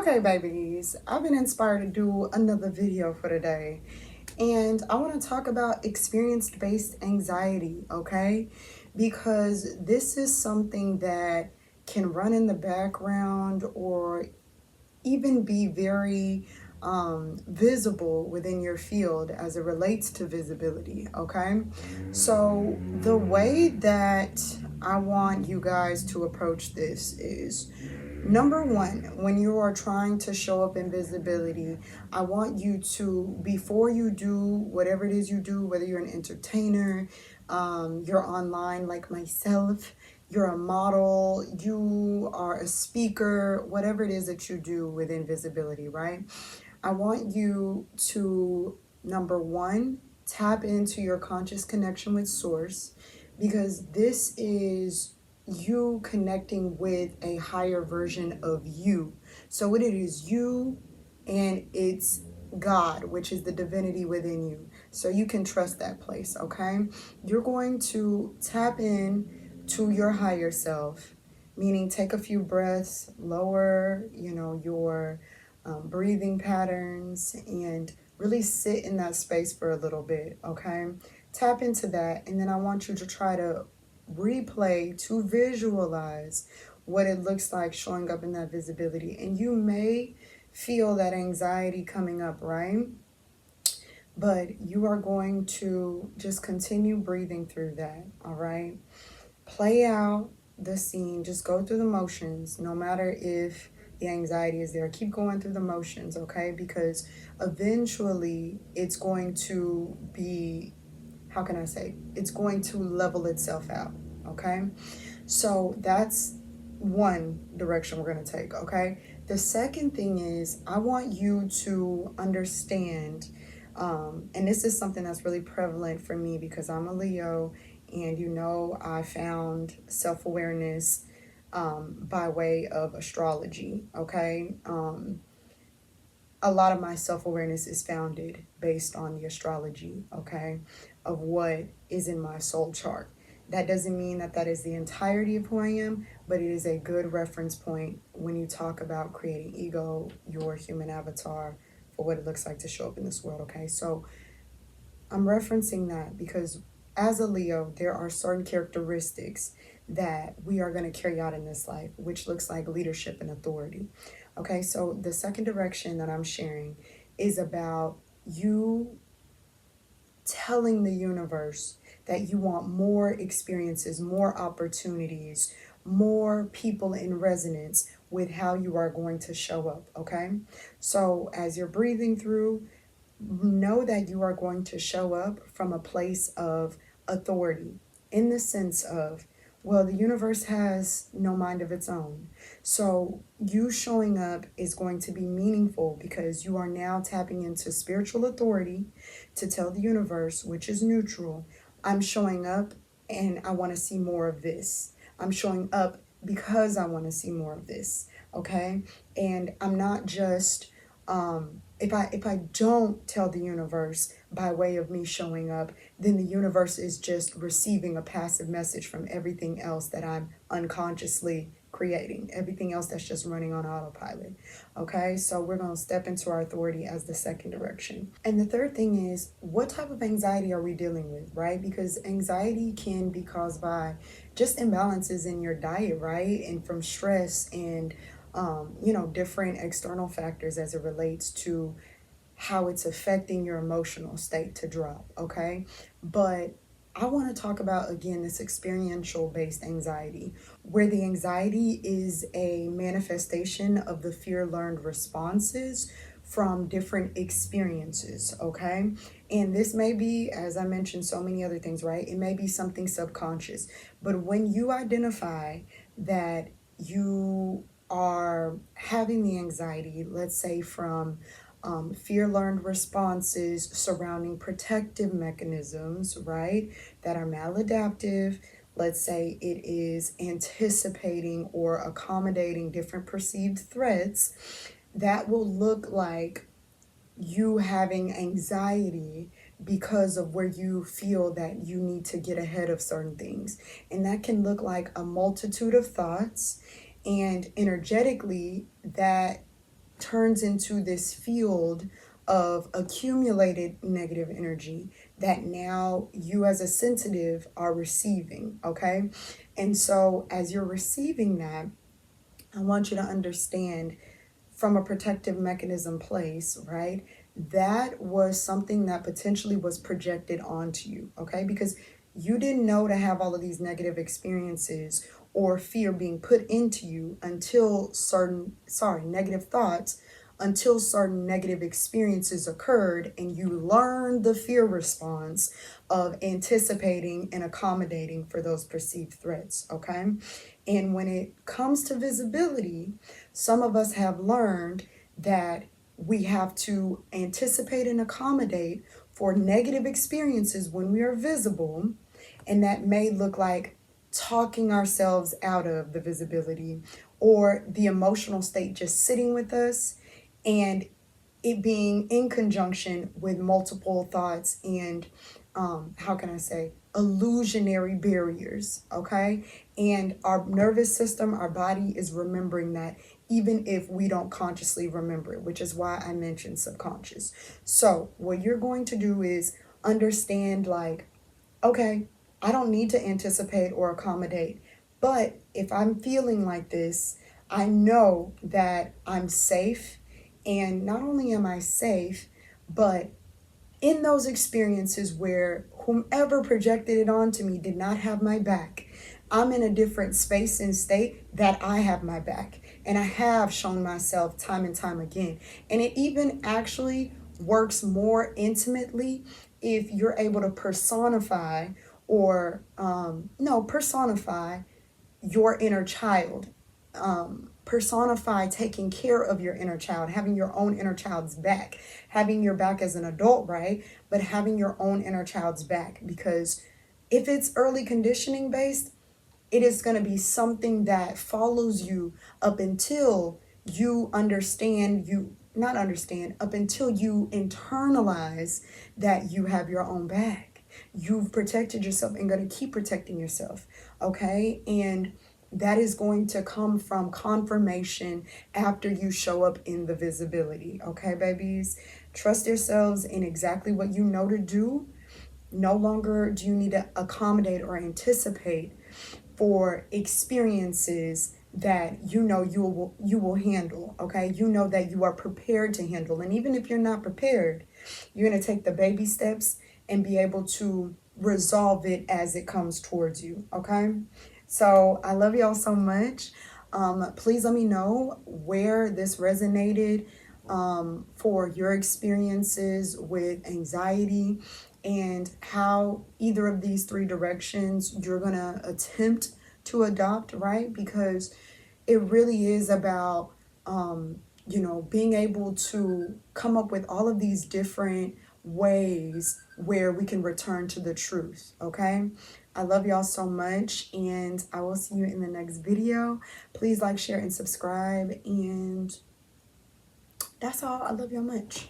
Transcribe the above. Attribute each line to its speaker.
Speaker 1: Okay, babies, I've been inspired to do another video for today, and I want to talk about experience-based anxiety, okay? Because this is something that can run in the background or even be very visible within your field as it relates to visibility, okay? So, the way that I want you guys to approach this is number one, when you are trying to show up in visibility, I want you to, before you do whatever it is you do, whether you're an entertainer, you're online like myself, you're a model, you are a speaker, whatever it is that you do within visibility, right? I want you to, number one, tap into your conscious connection with Source, because this is you connecting with a higher version of you. So it is you and it's God, which is the divinity within you. So you can trust that place, okay? You're going to tap in to your higher self, meaning take a few breaths, lower, your breathing patterns, and really sit in that space for a little bit, okay? Tap into that, and then I want you to try to replay to visualize what it looks like showing up in that visibility. And you may feel that anxiety coming up, right? But you are going to just continue breathing through that, all right? Play out the scene, just go through the motions, no matter if the anxiety is there. Keep going through the motions, okay? Because eventually it's going to be, how can I say, it's going to level itself out, okay? So that's one direction we're going to take, okay? The second thing is I want you to understand, and this is something that's really prevalent for me because I'm a Leo, and I found self-awareness by way of astrology, okay? A lot of my self-awareness is founded based on the astrology, okay, of what is in my soul chart. That doesn't mean that that is the entirety of who I am, but it is a good reference point when you talk about creating ego, your human avatar, for what it looks like to show up in this world, okay? So I'm referencing that because as a Leo, there are certain characteristics that we are going to carry out in this life, which looks like leadership and authority. Okay, so the second direction that I'm sharing is about you telling the universe that you want more experiences, more opportunities, more people in resonance with how you are going to show up, okay? So as you're breathing through, know that you are going to show up from a place of authority, in the sense of, well, the universe has no mind of its own. So you showing up is going to be meaningful because you are now tapping into spiritual authority to tell the universe, which is neutral, I'm showing up and I want to see more of this. I'm showing up because I want to see more of this, okay? And I'm not just if I don't tell the universe by way of me showing up, then the universe is just receiving a passive message from everything else that I'm unconsciously creating, everything else that's just running on autopilot. Okay, so we're going to step into our authority as the second direction. And the third thing is, what type of anxiety are we dealing with, right? Because anxiety can be caused by just imbalances in your diet, right? And from stress and different external factors as it relates to how it's affecting your emotional state to drop, okay? But I want to talk about, again, this experiential based anxiety, where the anxiety is a manifestation of the fear learned responses from different experiences, okay? And this may be, as I mentioned, so many other things, right? It may be something subconscious. But when you identify that you are having the anxiety, let's say from fear learned responses surrounding protective mechanisms, right, that are maladaptive. Let's say it is anticipating or accommodating different perceived threats, that will look like you having anxiety because of where you feel that you need to get ahead of certain things. And that can look like a multitude of thoughts. And energetically, that turns into this field of accumulated negative energy that now you as a sensitive are receiving, okay? And so as you're receiving that, I want you to understand from a protective mechanism place, right? That was something that potentially was projected onto you, okay? Because you didn't know to have all of these negative experiences or fear being put into you until negative thoughts, until certain negative experiences occurred and you learned the fear response of anticipating and accommodating for those perceived threats, okay? And when it comes to visibility, some of us have learned that we have to anticipate and accommodate for negative experiences when we are visible, and that may look like talking ourselves out of the visibility or the emotional state just sitting with us and it being in conjunction with multiple thoughts and how can I say, illusionary barriers, okay? And our nervous system, our body is remembering that even if we don't consciously remember it, which is why I mentioned subconscious. So what you're going to do is understand like, okay, I don't need to anticipate or accommodate, but if I'm feeling like this, I know that I'm safe. And not only am I safe, but in those experiences where whomever projected it onto me did not have my back, I'm in a different space and state that I have my back. And I have shown myself time and time again. And it even actually works more intimately if you're able to personify or, no, personify your inner child. Personify taking care of your inner child, having your own inner child's back, having your back as an adult, right? But having your own inner child's back. Because if it's early conditioning based, it is going to be something that follows you up until you understand, up until you internalize that you have your own back. You've protected yourself and going to keep protecting yourself, okay? And that is going to come from confirmation after you show up in the visibility, okay, babies? Trust yourselves in exactly what you know to do. No longer do you need to accommodate or anticipate for experiences that you know you will handle, okay? You know that you are prepared to handle. And even if you're not prepared, you're going to take the baby steps and be able to resolve it as it comes towards you, okay? So I love y'all so much. Please let me know where this resonated for your experiences with anxiety and how either of these three directions you're going to attempt to adopt, right? Because it really is about, being able to come up with all of these different ways where we can return to the truth, okay? I love y'all so much, and I will see you in the next video. Please like, share, and subscribe, and that's all. I love y'all much.